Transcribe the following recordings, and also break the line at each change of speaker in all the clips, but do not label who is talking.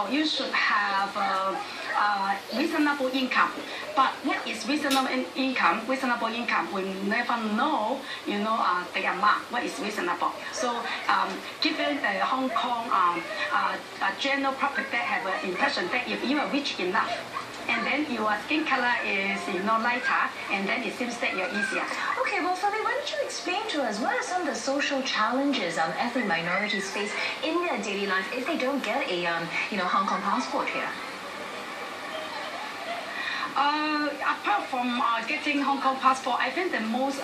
know, you should have reasonable income. But what is reasonable income? Reasonable income, we never know, you know, the amount, what is reasonable. So given Hong Kong general public that have an impression that if you are rich enough, and then your skin color is, you know, lighter, and then it seems that you're easier.
Okay, well, Fabi, why don't you explain to us what are some of the social challenges ethnic minorities face in their daily life if they don't get a, you know, Hong Kong passport here?
Apart from getting Hong Kong passport, I think the most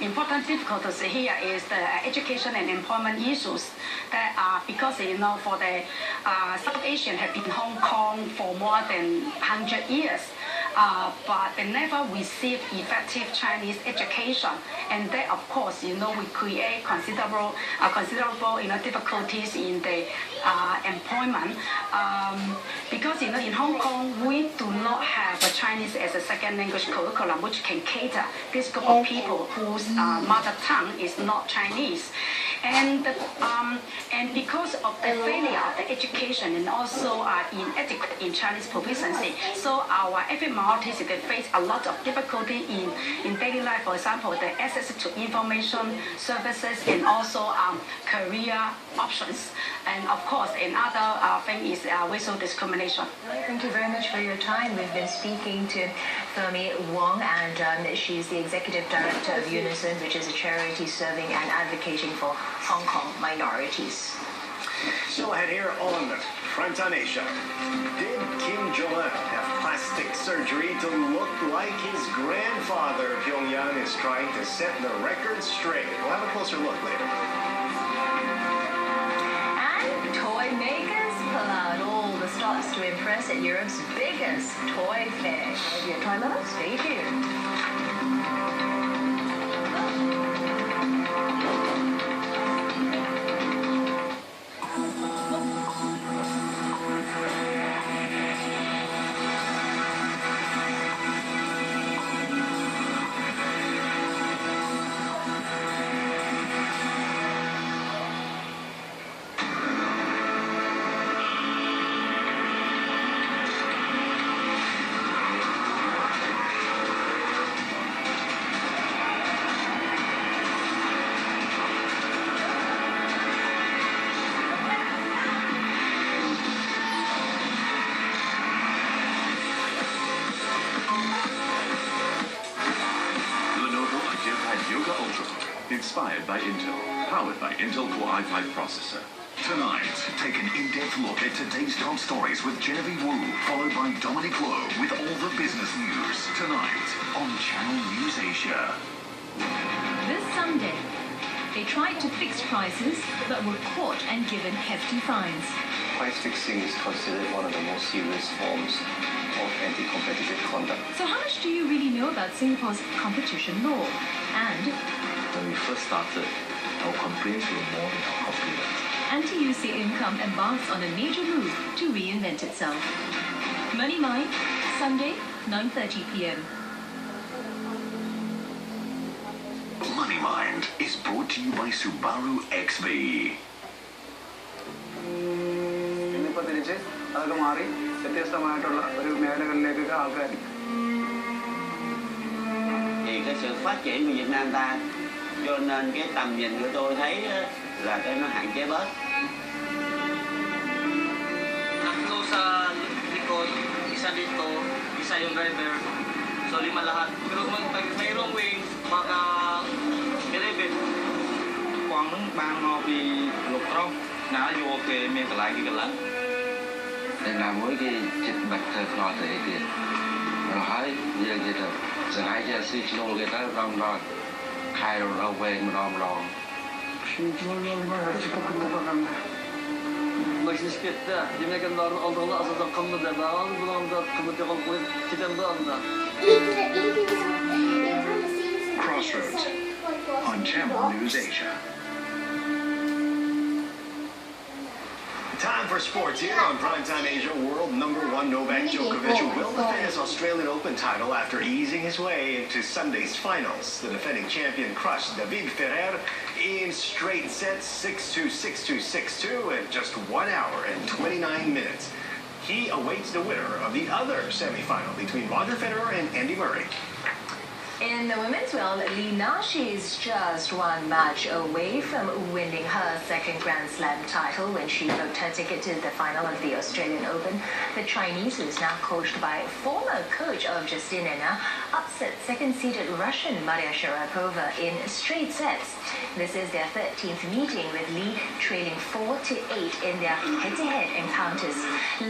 important difficulties here is the education and employment issues. That because, you know, for the South Asian have been in Hong Kong for more than 100 years. But they never receive effective Chinese education, and that, of course, you know, we create considerable, you know, difficulties in the employment, because, you know, in Hong Kong we do not have a Chinese as a second language curriculum which can cater this group of people whose mother tongue is not Chinese. And because of the failure of the education and also inadequate in Chinese proficiency, so our ethnic minorities, they face a lot of difficulty in daily life. For example, the access to information services and also career options. And of course, another thing is racial discrimination.
Thank you very much for your time. We've been speaking to Femi Wong, and she's the Executive Director of Unison, which is a charity serving and advocating for Hong Kong minorities.
Still ahead here on Primetime Asia. Did Kim Jong-un have plastic surgery to look like his grandfather? Pyongyang is trying to set the record straight. We'll have a closer look later.
And toy makers pull out all the stops to impress at Europe's biggest toy fair. If you're a toy lover, stay tuned.
Inspired by Intel, powered by Intel Core i5 processor. Tonight, take an in-depth look at today's top stories with Genevieve Wu, followed by Dominic Lowe with all the business news. Tonight on Channel News Asia.
This Sunday, they tried to fix prices but were caught and given hefty fines.
Price fixing is considered one of the most serious forms of anti-competitive conduct.
So how much do you really know about Singapore's competition law? And
when we first started, our complaints were more than our compliments.
Anti-UC Income embarks on a major move to reinvent itself. Money Mind, Sunday, 9:30 p.m.
Money Mind is brought to you by Subaru XV.
Vì cái sự phát triển của Việt Nam ta, cho nên cái tầm nhìn của tôi thấy là cái nó hạn chế bớt.
Tatlo sa likod, isa dito, isa yung driver. So 5 lahat. Pero pag mayroong wing, baka 11.
គាត់នឹងបានមកពីលោកប្រុសណាយកគេមានកន្លែងគេកន្លងតែណាមួយគេចិត្តបាត់ធ្វើខ្លោទៅអីទៀតហើយយើងនិយាយថាសង្ហាយជាស៊ីឆ្លងគេទៅរំដល់ខែរវែងម្ដងខ្ញុំជួយយកមកជិះពុកមក
Mas nispette, yemek onların olduğunu aslında kımdı da, bunun da kımdı koyup giden de anda.
Crossroads on Channel News Asia.
Time for sports here on Primetime Asia. World #1 Novak Djokovic will defend his Australian Open title after easing his way into Sunday's finals. The defending champion crushed David Ferrer in straight sets 6-2, 6-2, 6-2 in just 1 hour and 20 29 minutes. He awaits the winner of the other semifinal between Roger Federer and Andy Murray.
In the women's world, Li Nashi is just one match away from winning her second Grand Slam title when she booked her ticket to the final of the Australian Open. The Chinese, who is now coached by former coach of Justinina, upset second-seeded Russian Maria Sharapova in straight sets. This is their 13th meeting, with Li trailing 4-8 in their head-to-head encounters.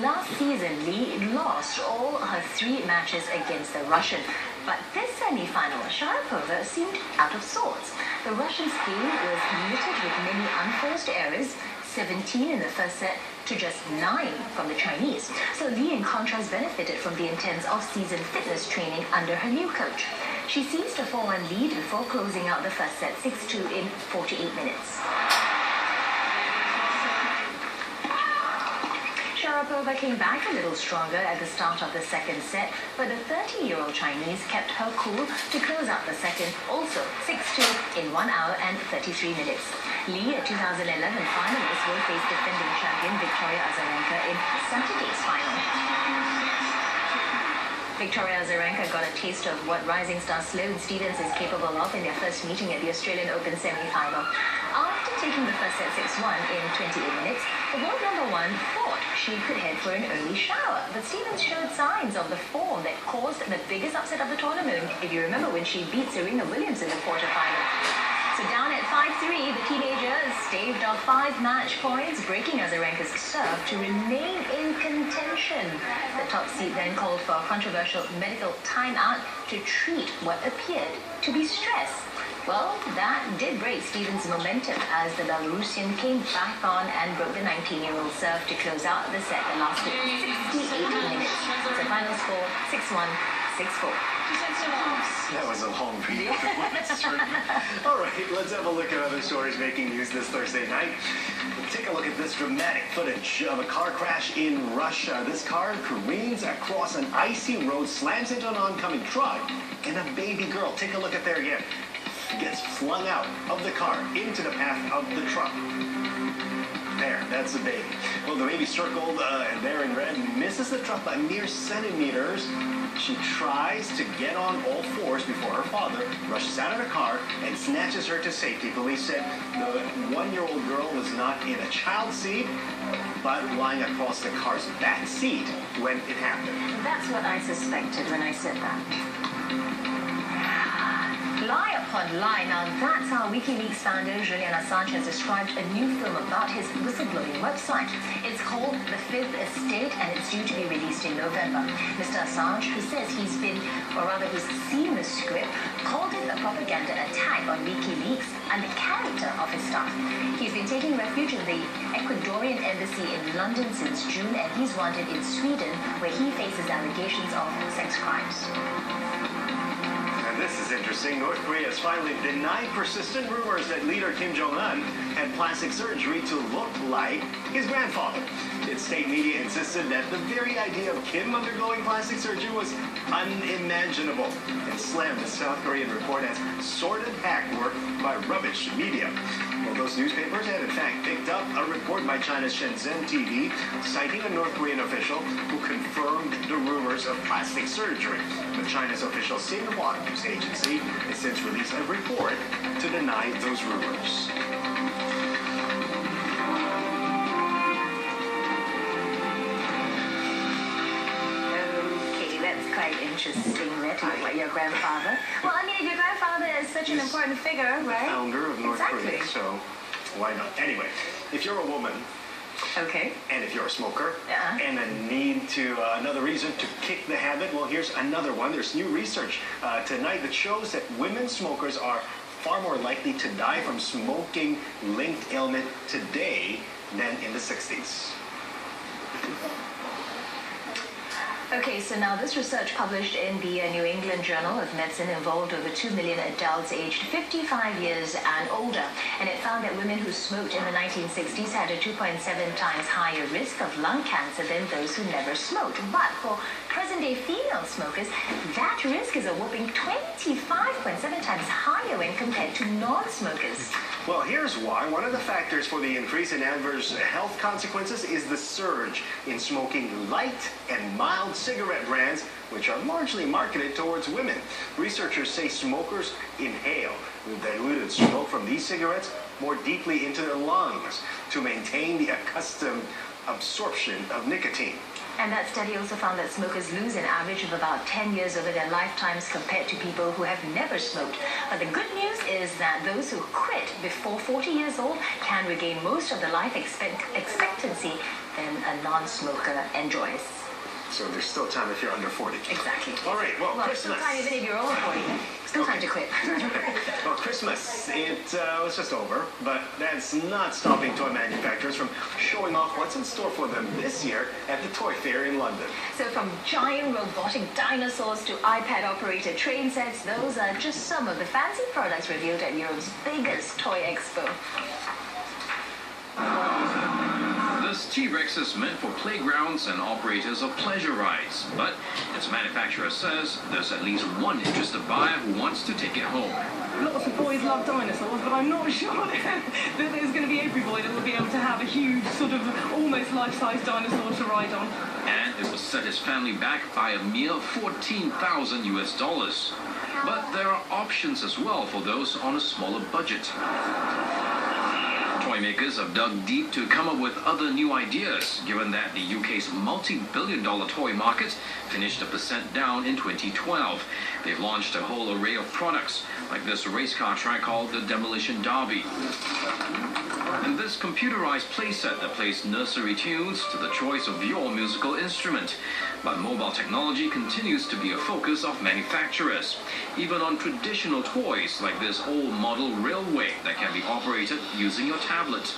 Last season, Li lost all her 3 matches against the Russian. But this semi-final, Sharapova seemed out of sorts. The Russian's game was littered with many unforced errors, 17 in the first set to just 9 from the Chinese. So Li, in contrast, benefited from the intense off-season fitness training under her new coach. She seized a 4-1 lead before closing out the first set 6-2 in 48 minutes. Sharapova came back a little stronger at the start of the second set, but the 30-year-old Chinese kept her cool to close out the second, also 6-2 in 1 hour and 33 minutes. Li, a 2011 finalist, will face defending champion Victoria Azarenka in Saturday's final. Victoria Azarenka got a taste of what rising star Sloane Stephens is capable of in their first meeting at the Australian Open semi-final. After taking the first set 6-1 in 28 minutes, the world number 1 thought she could head for an early shower, but Stephens showed signs of the form that caused the biggest upset of the tournament, if you remember when she beat Serena Williams in the quarterfinal. So down at 5-3, the teenagers staved off 5 match points, breaking Azarenka's serve to remain in contention. The top seed then called for a controversial medical timeout to treat what appeared to be stress. Well, that did break Stephens' momentum as the Belarusian came back on and broke the 19-year-old serve to close out the set that lasted 68 minutes. The final score, 6-1, 6-4.
That was a long read. All right, let's have a look at other stories making news this Thursday night. Take a look at this dramatic footage of a car crash in Russia. This car careens across an icy road, slams into an oncoming truck, and a baby girl, take a look at there again, gets flung out of the car into the path of the truck. There, that's the baby. Well, the baby circled there in red, misses the truck by mere centimeters. She tries to get on all fours before her father rushes out of the car and snatches her to safety. Police said the 1-year-old girl was not in a child seat, but lying across the car's back seat when it happened.
That's what I suspected when I said that. Lie upon lie. Now that's how WikiLeaks founder Julian Assange has described a new film about his whistleblowing website. It's called The Fifth Estate, and it's due to be released in November. Mr. Assange, who says he's who's seen the script, called it a propaganda attack on WikiLeaks and the character of his staff. He's been taking refuge in the Ecuadorian embassy in London since June, and he's wanted in Sweden, where he faces allegations of sex crimes.
This is interesting. North Korea has finally denied persistent rumors that leader Kim Jong-un had plastic surgery to look like his grandfather. Its state media insisted that the very idea of Kim undergoing plastic surgery was unimaginable and slammed the South Korean report as sordid hackwork by rubbish media. Well, those newspapers had in fact picked up a report by China's Shenzhen TV citing a North Korean official who confirmed the rumors of plastic surgery. But China's official Xinhua news agency has since released a report to deny those rumors.
Okay, that's quite interesting. That to look like your grandfather. Well, I mean, if your grandfather is such an important figure, right?
Founder of North Korea, so why not? Anyway, if you're a woman,
okay,
and if you're a smoker, and a need to another reason to kick the habit, well, here's another one. There's new research tonight that shows that women smokers are far more likely to die from smoking-linked ailment today than in the 60s.
Okay, so now this research published in the New England Journal of Medicine involved over 2 million adults aged 55 years and older, and it found that women who smoked in the 1960s had a 2.7 times higher risk of lung cancer than those who never smoked. But for present-day female smokers, that risk is a whopping 25.7 times higher when compared to non-smokers.
Well, here's why. One of the factors for the increase in adverse health consequences is the surge in smoking light and mild cigarette brands, which are largely marketed towards women. Researchers say smokers inhale the diluted smoke from these cigarettes more deeply into their lungs to maintain the accustomed absorption of nicotine.
And that study also found that smokers lose an average of about 10 years over their lifetimes compared to people who have never smoked. But the good news is that those who quit before 40 years old can regain most of the life expectancy than a non-smoker enjoys.
So there's still time if you're under 40.
Exactly.
All right, well,
still
Christmas.
time even if you're over 40. Still time to quit.
Well, Christmas, it was just over, but that's not stopping toy manufacturers from showing off what's in store for them this year at the Toy Fair in London.
So from giant robotic dinosaurs to iPad-operated train sets, those are just some of the fancy products revealed at Europe's biggest toy expo.
This T-Rex is meant for playgrounds and operators of pleasure rides, but its manufacturer says there's at least one interested buyer who wants to take it home.
Lots of boys love dinosaurs, but I'm not sure that there's going to be every boy that will be able to have a huge, sort of almost life-size dinosaur to ride on.
And it will set his family back by a mere $14,000 US. But there are options as well for those on a smaller budget. Toy makers have dug deep to come up with other new ideas, given that the UK's multi-billion-dollar toy market finished 1% down in 2012. They've launched a whole array of products, like this race car track called the Demolition Derby. And this computerized playset that plays nursery tunes to the choice of your musical instrument. But mobile technology continues to be a focus of manufacturers, even on traditional toys like this old model railway that can be operated using your tablet.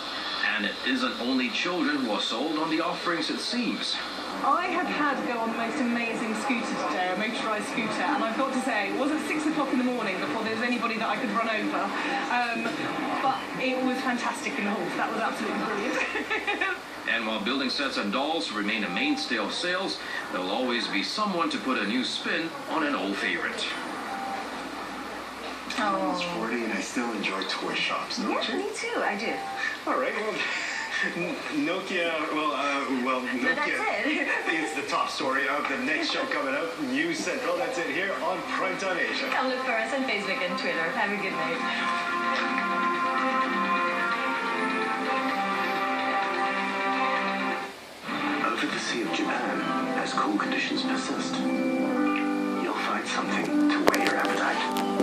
And it isn't only children who are sold on the offerings, it seems.
I have had to go on the most amazing scooter today, a motorised scooter, and I've got to say, it wasn't 6 o'clock in the morning before there was anybody that I could run over. But it was fantastic in the halls. That was absolutely brilliant.
And while building sets and dolls remain a mainstay of sales, there will always be someone to put a new spin on an old favorite.
I was 40 and I still enjoy toy shops, don't you?
Yeah, me too, I do.
All right, well, Nokia, Nokia is the top story of the next show coming up, News Central. That's it here on Primetime Asia.
Come look for us on Facebook and Twitter. Have a good night.
Over the Sea of Japan, as cool conditions persist, you'll find something to whet your appetite.